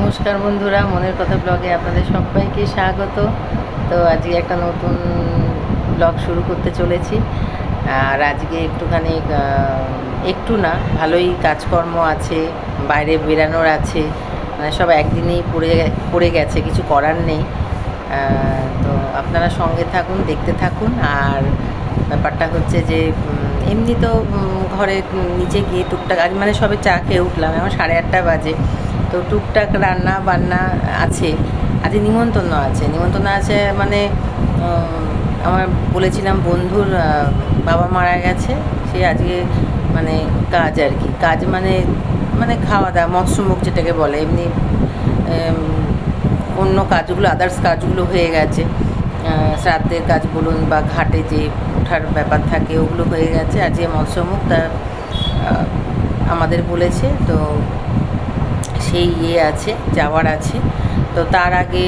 নমস্কার বন্ধুরা, মনের কথা ব্লগে আপনাদের সবাইকে স্বাগত। তো আজকে একটা নতুন ব্লগ শুরু করতে চলেছি। আর আজকে একটুখানি একটু না, ভালোই কাজকর্ম আছে, বাইরে বেরানোর আছে, মানে সব একদিনেই পড়ে গেছে, কিছু করার নেই। তো আপনারা সঙ্গে থাকুন, দেখতে থাকুন। আর ব্যাপারটা হচ্ছে যে এমনি তো ঘরে নিচে গিয়ে টুকটাক আজ মানে সবে চা খেয়ে উঠলাম, এখন 8:30 বাজে। তো টুকটাক রান্না বান্না আছে। আজকে নিমন্ত্রণ আছে মানে আমার বলেছিলাম বন্ধুর বাবা মারা গেছে, সে আজকে মানে কাজ আর কি, কাজ মানে মানে খাওয়া দাওয়া মৎস্যমুখ যেটাকে বলে, এমনি অন্য কাজগুলো আদার্স কাজগুলো হয়ে গেছে, শ্রাদ্ধের কাজ বলুন বা ঘাটে যে ওঠার ব্যাপার থাকে ওগুলো হয়ে গেছে। আজকে মৎস্যমুখ তা আমাদের বলেছে, তো সেই আছে, যাওয়ার আছে। তো তার আগে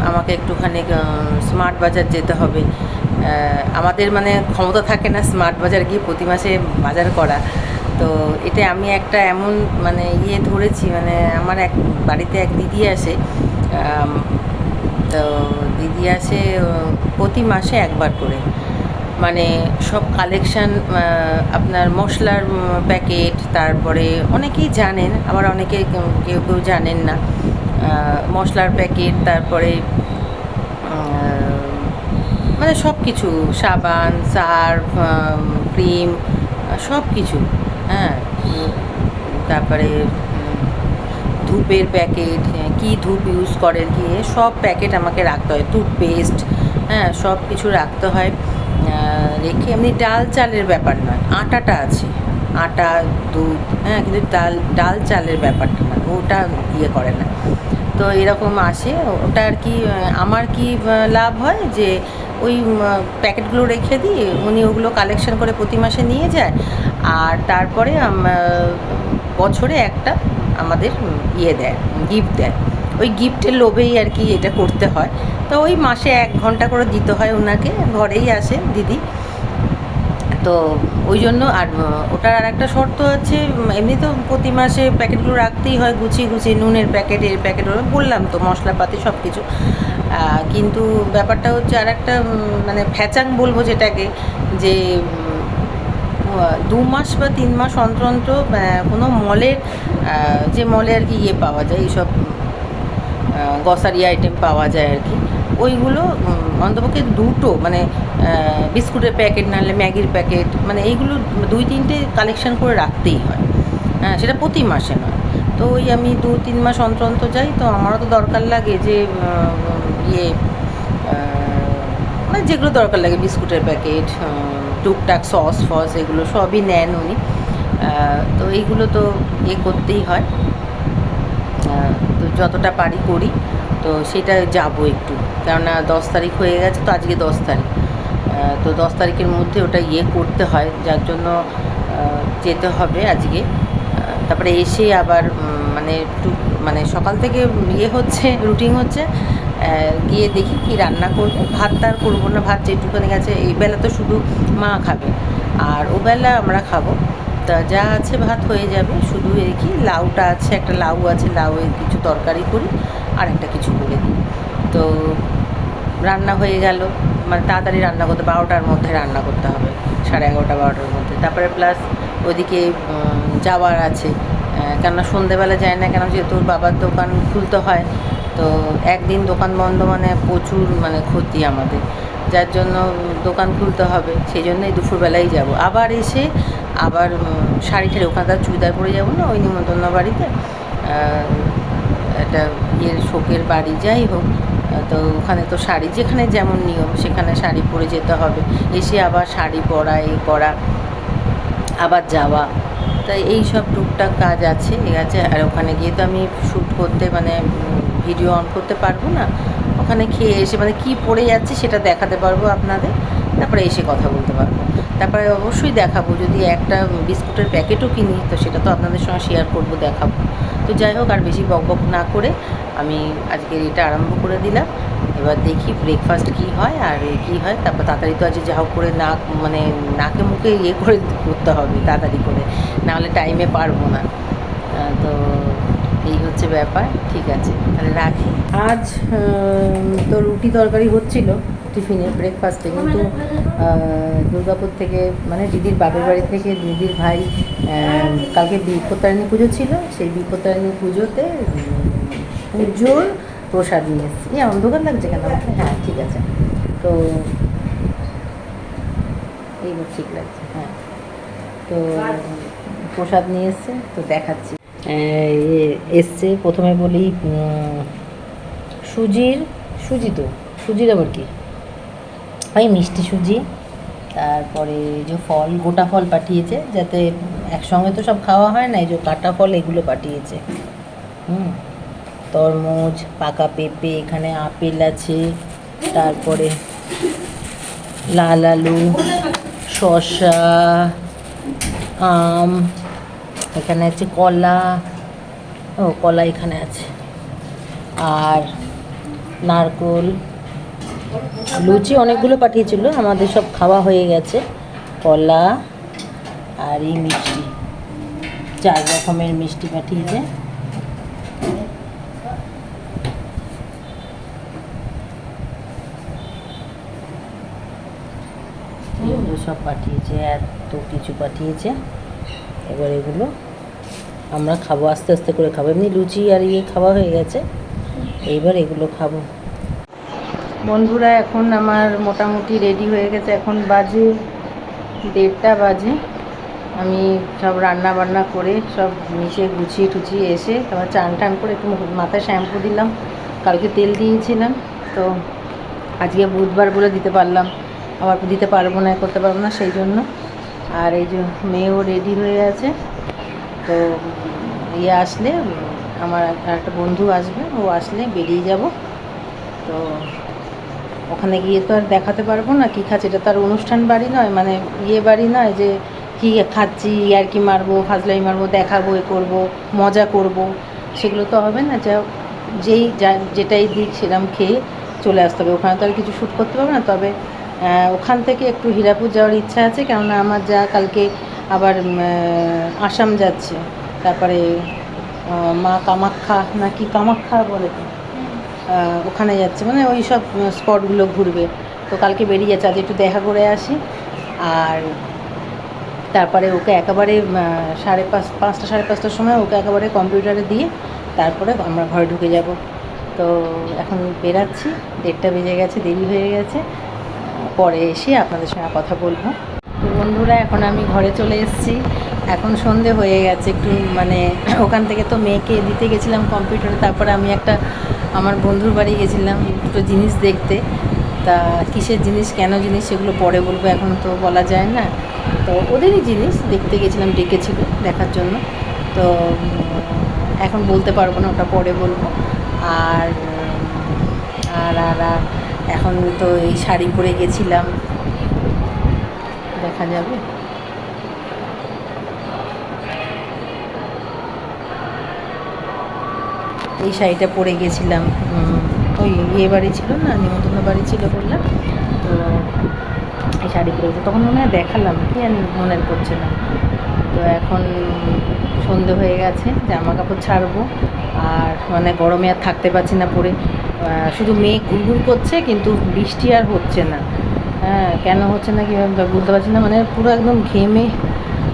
আমাকে একটুখানি স্মার্ট বাজার যেতে হবে। আমাদের মানে ক্ষমতা থাকে না স্মার্ট বাজার গিয়ে প্রতি মাসে বাজার করা। তো এটা আমি একটা এমন মানে ধরেছি, মানে আমার এক বাড়িতে এক দিদি আসে, তো দিদি আসে প্রতি মাসে একবার করে, মানে সব কালেকশান, আপনার মশলার প্যাকেট, তারপরে অনেকেই জানেন, আবার অনেকে কেউ কেউ জানেন না, মশলার প্যাকেট, তারপরে মানে সব কিছু, সাবান, সার্ফ, ক্রিম, সব কিছু, হ্যাঁ। তারপরে ধূপের প্যাকেট, কী ধূপ ইউজ করেন কি সব প্যাকেট আমাকে রাখতে হয়, টুথপেস্ট, হ্যাঁ, সব কিছু রাখতে হয়। রেখে এমনি ডাল চালের ব্যাপার নয়, আটাটা আছে, আটা, দুধ, হ্যাঁ, কিন্তু ডাল চালের ব্যাপারটা না, ওটা করে না। তো এরকম আসে, ওটা আর কি আমার কি লাভ হয় যে ওই প্যাকেটগুলো রেখে দিই, উনি ওগুলো কালেকশন করে প্রতি মাসে নিয়ে যায়। আর তারপরে বছরে একটা আমাদের দেয়, গিফট দেয়। ওই গিফটের লোভেই আর কি এটা করতে হয়। তো ওই মাসে 1 ঘন্টা করে দিতে হয় ওনাকে, ঘরেই আসে দিদি। তো ওই জন্য আর ওটার আর একটা শর্ত আছে, এমনি তো প্রতি মাসে প্যাকেটগুলো রাখতেই হয় গুছিয়ে গুছিয়ে, নুনের প্যাকেট, এর প্যাকেট, বললাম তো মশলাপাতি সব কিছু। কিন্তু ব্যাপারটা হচ্ছে আর একটা মানে ফ্যাচাং বলবো যেটাকে, যে 2 মাস বা 3 মাস অন্তর অন্তর কোনো মলের, যে মলে আর কি পাওয়া যায়, এইসব গ্রসারি আইটেম পাওয়া যায় আর কি, ওইগুলো অন্তপক্ষে 2টো মানে বিস্কুটের প্যাকেট, নাহলে ম্যাগির প্যাকেট, মানে এইগুলো 2-3টে কালেকশন করে রাখতেই হয়, হ্যাঁ, সেটা প্রতি মাসে নয়। তো ওই আমি 2-3 মাস অন্তর অন্তর যাই, তো আমারও তো দরকার লাগে যে মানে যেগুলো দরকার লাগে, বিস্কুটের প্যাকেট, টুকটাক সস ফস, এগুলো সবই নেন উনি। তো এইগুলো তো করতেই হয়। তো যতটা পারি করি, তো সেটা যাবো একটু, কেননা 10 তারিখ হয়ে গেছে, তো আজকে 10 তারিখ, তো 10 তারিখের মধ্যে ওটা করতে হয়, যার জন্য যেতে হবে আজকে। তারপরে এসে আবার মানে একটু মানে সকাল থেকে হচ্ছে, রুটিন হচ্ছে, গিয়ে দেখি কি রান্না করবো। ভাত আর করবো না, ভাত যেটুখানি গেছে, এই বেলা তো শুধু মা খাবে, আর ও বেলা আমরা খাবো। তা যা আছে ভাত হয়ে যাবে, শুধু দেখি লাউটা আছে, একটা লাউ আছে, লাউয়ের কিছু তরকারি করি, আর একটা কিছু করে দিই। তো রান্না হয়ে গেল, মানে তাড়াতাড়ি রান্না করতে, 12টার মধ্যে রান্না করতে হবে, 11:30-12টার মধ্যে। তারপরে প্লাস ওইদিকে যাওয়ার আছে, কেননা সন্ধেবেলা যায় না, কেন যেহেতু ওর বাবার দোকান খুলতে হয়, তো একদিন দোকান বন্ধ মানে প্রচুর মানে ক্ষতি আমাদের, যার জন্য দোকান খুলতে হবে, সেই জন্যই দুপুরবেলাই যাব। আবার এসে আবার শাড়ি ঠাড়ি, ওখানে তার চুড়িদার পরে যাবো না, ওই নিমন্ত্রণ বাড়িতে, একটা শোকের বাড়ি, যাই হোক। তো ওখানে তো শাড়ি, যেখানে যেমন নিয়ম সেখানে শাড়ি পরে যেতে হবে, এসে আবার শাড়ি পরা, করা, আবার যাওয়া। তাই এই সব টুকটাক কাজ আছে আর ওখানে গিয়ে তো আমি শ্যুট করতে মানে ভিডিও অন করতে পারবো না, ওখানে খেয়ে এসে মানে কী পড়ে যাচ্ছে সেটা দেখাতে পারবো আপনাদের, তারপরে এসে কথা বলতে পারবো। তারপরে অবশ্যই দেখাবো, যদি একটা বিস্কুটের প্যাকেটও কিনি তো সেটা তো আপনাদের সঙ্গে শেয়ার করবো, দেখাবো। তো যাই হোক, আর বেশি বকবক না করে আমি আজকের এটা আরম্ভ করে দিলাম। এবার দেখি ব্রেকফাস্ট কী হয় আর কী হয়, তারপর তাড়াতাড়ি তো আজকে যা হোক করে মানে নাকে মুখে করে করতে হবে তাড়াতাড়ি করে, নাহলে টাইমে পারবো না। তো এই হচ্ছে ব্যাপার। ঠিক আছে, তাহলে রাখি। আজ তো রুটি তরকারি হচ্ছিল টিফিনে, ব্রেকফাস্টে, কিন্তু দুর্গাপুর থেকে মানে দিদির বাপের বাড়ি থেকে দিদির ভাই কালকে বিপত্তারিণী পুজো ছিল, সেই বিপত্তারিণী পুজোতে পুজোর প্রসাদ নিয়ে এসেছি। অন্ধকার লাগছে কেন আমাকে? হ্যাঁ ঠিক আছে, তো এইবার ঠিক লাগছে। হ্যাঁ, তো প্রসাদ নিয়ে এসছে, তো দেখাচ্ছি। এসছে প্রথমে বলি সুজির আবার কি ওই মিষ্টি সুজি, তারপরে যে ফল, গোটা ফল পাঠিয়েছে, যাতে একসঙ্গে তো সব খাওয়া হয় না, এই যে কাটা ফল এগুলো পাঠিয়েছে। তরমুজ, পাকা পেঁপে, এখানে আপেল আছে, তারপরে লাল আলু, শসা, আম, এখানে আছে কলা, কলা এখানে আছে, আর নারকোল, লুচি অনেকগুলো পাঠিয়েছিল, আমাদের সব খাওয়া হয়ে গেছে। কলা আর এই মিষ্টি, 4 রকমের মিষ্টি পাঠিয়েছে। এগুলো সব পাঠিয়েছে, এত কিছু পাঠিয়েছে। এবার এগুলো আমরা খাবো, আস্তে আস্তে করে খাবো। এমনি লুচি আর খাওয়া হয়ে গেছে, এইবার এগুলো খাবো। বন্ধুরা, এখন আমার মোটামুটি রেডি হয়ে গেছে, এখন বাজে 1:30 বাজে। আমি সব রান্না বান্না করে সব মিশে গুছিয়ে টুছিয়ে এসে তারপর চান টান করে একটু মাথায় শ্যাম্পু দিলাম, কালকে তেল দিয়েছিলাম, তো আজকে বুধবার বলে দিতে পারলাম, আবার দিতে পারবো না, করতে পারবো না, সেই জন্য। আর এই যে মেয়েও রেডি হয়ে আছে, তো আসলে আমার একটা বন্ধু আসবে, ও আসলে বেরিয়ে যাব। তো ওখানে গিয়ে তো আর দেখাতে পারবো না কী খাচ্ছি, এটা তো আর অনুষ্ঠান বাড়ি নয়, মানে বাড়ি নয় যে কী খাচ্ছি আর কি মারবো, ফাজলাই মারবো, দেখাবো, করবো, মজা করব, সেগুলো তো হবে না। যেটাই দিক সেরকম খেয়ে চলে আসতে হবে, ওখানে তো আর কিছু শ্যুট করতে পারবো না। তবে ওখান থেকে একটু হীরাপুর যাওয়ার ইচ্ছা আছে, কেননা আমার যা কালকে আবার আসাম যাচ্ছে, তারপরে মা কামাখ্যা নাকি কামাখ্যা বলে, ওখানে যাচ্ছে, মানে ওই সব স্পটগুলো ঘুরবে, তো কালকে বেরিয়ে যাচ্ছে, আজ একটু দেখা করে আসি। আর তারপরে ওকে একেবারে 5:30 সাড়ে 5টার সময় ওকে একেবারে কম্পিউটারে দিয়ে তারপরে আমরা ঘরে ঢুকে যাব। তো এখন বেরাচ্ছি, 1:30 বেজে গেছে, দেরি হয়ে গেছে, পরে এসে আপনাদের সঙ্গে কথা বলবো। তো বন্ধুরা, এখন আমি ঘরে চলে এসেছি, এখন সন্ধে হয়ে গেছে একটু, মানে ওখান থেকে তো মেয়েকে দিতে গেছিলাম কম্পিউটারে, তারপরে আমি একটা আমার বন্ধুর বাড়ি গেছিলাম দুটো জিনিস দেখতে। তা কিসের জিনিস, কেন জিনিস, সেগুলো পরে বলবো, এখন তো বলা যায় না। তো ওদেরই জিনিস দেখতে গেছিলাম, ডেকেছিল দেখার জন্য, তো এখন বলতে পারবো না, ওটা পরে বলবো। আর আর আর এখন তো এই শাড়ি পরে গেছিলাম, দেখা যাবে। এই শাড়িটা পরে গেছিলাম, ওই বাড়ি ছিল না, নিমন্ত্রণ বাড়ি ছিল বললাম, তো এই শাড়ি পরে গেছে, তখন মনে হয় দেখালাম, কি জানি মনে পড়ছে না। তো এখন সন্ধে হয়ে গেছে, জামা কাপড় ছাড়বো, আর মানে গরমে আর থাকতে পারছি না পরে, শুধু মেঘ ঘুরঘুর করছে, কিন্তু বৃষ্টি আর হচ্ছে না। হ্যাঁ, কেন হচ্ছে না কীভাবে বলতে পারছি না, মানে পুরো একদম ঘেমে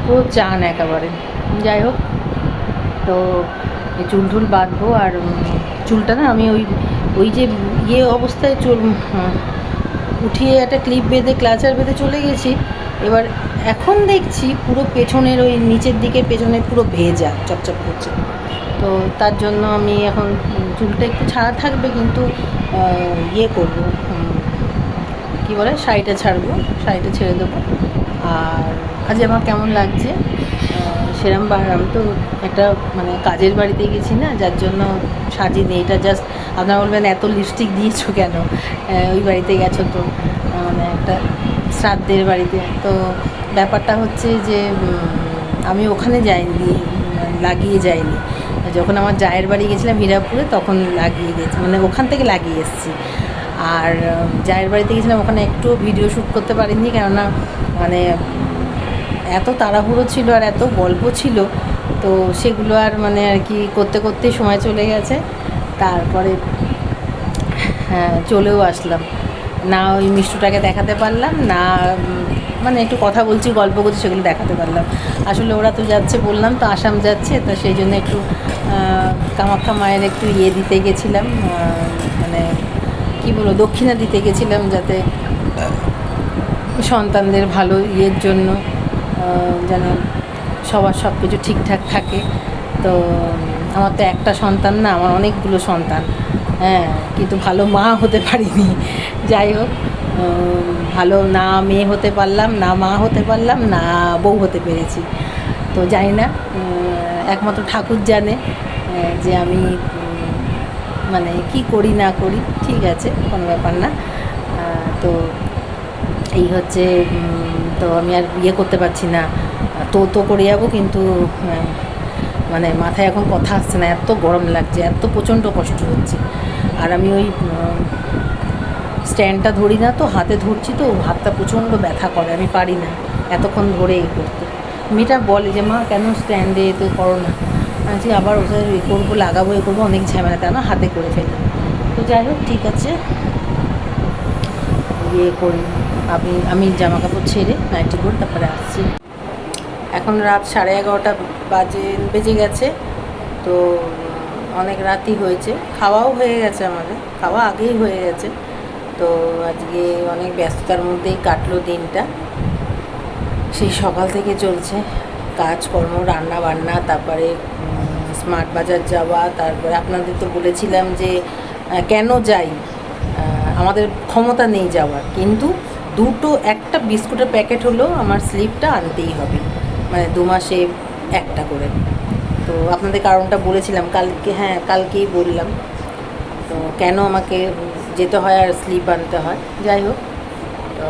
পুরো চান একেবারে। যাই হোক, তো এই চুল টুল বাঁধবো, আর চুলটা না আমি ওই যে অবস্থায় চুল উঠিয়ে একটা ক্লিপ বেঁধে ক্লাচার বেঁধে চলে গেছি, এবার এখন দেখছি পুরো পেছনের ওই নিচের দিকে পেছনে পুরো ভেজা চপচপ করছে। তো তার জন্য আমি এখন চুলটা একটু ছাড়া থাকবে, কিন্তু করবো, কী বলে, শাড়িটা ছাড়বো, শাড়িটা ছেড়ে দেবো। আর আজ আমার কেমন লাগছে সেরকম, আমি তো একটা মানে কাজের বাড়িতে গেছি না, যার জন্য সাজিয়ে এটা জাস্ট, আপনারা বলবেন এত লিপস্টিক দিয়েছো কেন, ওই বাড়িতে গেছো তো, মানে একটা শ্রাদ্ধের বাড়িতে। তো ব্যাপারটা হচ্ছে যে আমি ওখানে যাইনি, লাগিয়ে যাইনি, যখন আমার জায়ের বাড়ি গেছিলাম হীরাপুরে, তখন লাগিয়ে গেছি, মানে ওখান থেকে লাগিয়ে এসেছি। আর জায়ের বাড়িতে গেছিলাম, ওখানে একটু ভিডিও শ্যুট করতে পারিনি, কেননা মানে এত তাড়াহুড়ো ছিল আর এত গল্প ছিল, তো সেগুলো আর মানে আর কি করতে করতেই সময় চলে গেছে। তারপরে হ্যাঁ চলেও আসলাম, না ওই মিষ্টুটাকে দেখাতে পারলাম না, মানে একটু কথা বলছি গল্প করছি সেগুলো দেখাতে পারলাম। আসলে ওরা তো যাচ্ছে বললাম তো আসাম যাচ্ছে, তো সেই জন্য একটু কামাখ্যা মায়ের একটু ইয়ে দিতে গেছিলাম, মানে কী বলবো দক্ষিণা দিতে গেছিলাম, যাতে সন্তানদের ভালো ইয়ের জন্য যেন সবার সব কিছু ঠিকঠাক থাকে। তো আমার তো একটা সন্তান না, আমার অনেকগুলো সন্তান, হ্যাঁ, কিন্তু ভালো মা হতে পারিনি। যাই হোক, ভালো না মেয়ে হতে পারলাম, না মা হতে পারলাম, না বউ হতে পেরেছি। তো জানি না, একমাত্র ঠাকুর জানে যে আমি মানে কি করি না করি, ঠিক আছে কোনো ব্যাপার না। তো এই হচ্ছে, তো আমি আর ইয়ে করতে পারছি না, তো করে যাবো, কিন্তু মানে মাথায় এখন কথা আসছে না, এত গরম লাগছে, এত প্রচণ্ড কষ্ট হচ্ছে। আর আমি ওই স্ট্যান্ডটা ধরি না তো, হাতে ধরছি তো হাতটা প্রচণ্ড ব্যথা করে, আমি পারি না এতক্ষণ ধরে এই করতে। মেয়েটা বলে যে মা কেন স্ট্যান্ডে তো করো না, আজকে আবার ওটা এ করবো লাগাবো এ করবো, অনেক ঝামেলা, কেন হাতে করে ফেলি। তো যাই হোক ঠিক আছে, ইয়ে করি, আমি জামা কাপড় ছেড়ে নাইটি পরে তারপরে আসছি। এখন রাত 11:30 বেজে গেছে, তো অনেক রাতই হয়েছে, খাওয়াও হয়ে গেছে, আমাদের খাওয়া আগেই হয়ে গেছে। তো আজকে অনেক ব্যস্ততার মধ্যেই কাটলো দিনটা, সেই সকাল থেকে চলছে কাজকর্ম, রান্না বান্না, তারপরে স্মার্ট বাজার যাওয়া, তারপরে আপনাদের তো বলেছিলাম যে কেন যাই, আমাদের ক্ষমতা নেই যাওয়ার, কিন্তু একটা বিস্কুটের প্যাকেট হলো আমার স্লিপটা আনতেই হবে, মানে 2 মাসে একটা করে। তো আপনাদের কারণটা বলেছিলাম কালকে, হ্যাঁ কালকেই বললাম, তো কেন আমাকে যেতে হয় আর স্লিপ আনতে হয়। যাই হোক, তো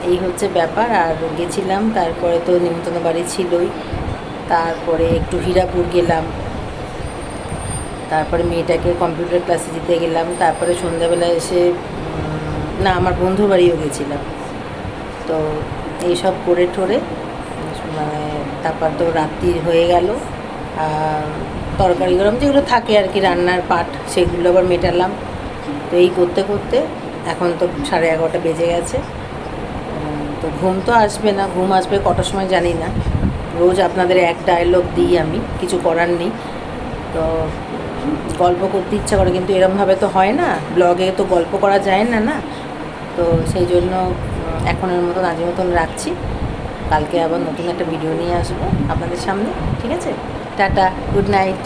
এই হচ্ছে ব্যাপার। আর গেছিলাম, তারপরে তো নিমন্ত্রণ বাড়ি ছিলই, তারপরে একটু হীরাপুর গেলাম, তারপরে মেয়েটাকে কম্পিউটার ক্লাসে দিতে গেলাম, তারপরে সন্ধ্যাবেলা এসে না আমার বন্ধুর বাড়িও গেছিলাম। তো এইসব করে ঠোরে মানে তারপর তো রাত্রি হয়ে গেল, তরকারি গরম যেগুলো থাকে আর কি রান্নার পাট, সেগুলো আবার মেটালাম। তো এই করতে করতে এখন তো 11:30 বেজে গেছে। তো ঘুম তো আসবে না, ঘুম আসবে কটার সময় জানি না, রোজ আপনাদের এক ডায়লগ দিই আমি, কিছু করার নেই। তো গল্প করতে ইচ্ছা করে, কিন্তু এরমভাবে তো হয় না, ব্লগে তো গল্প করা যায় না না। তো সেই জন্য এখনের মতন আজের মতন রাখছি, কালকে আবার নতুন একটা ভিডিও নিয়ে আসবো আপনাদের সামনে, ঠিক আছে? Tata, good night.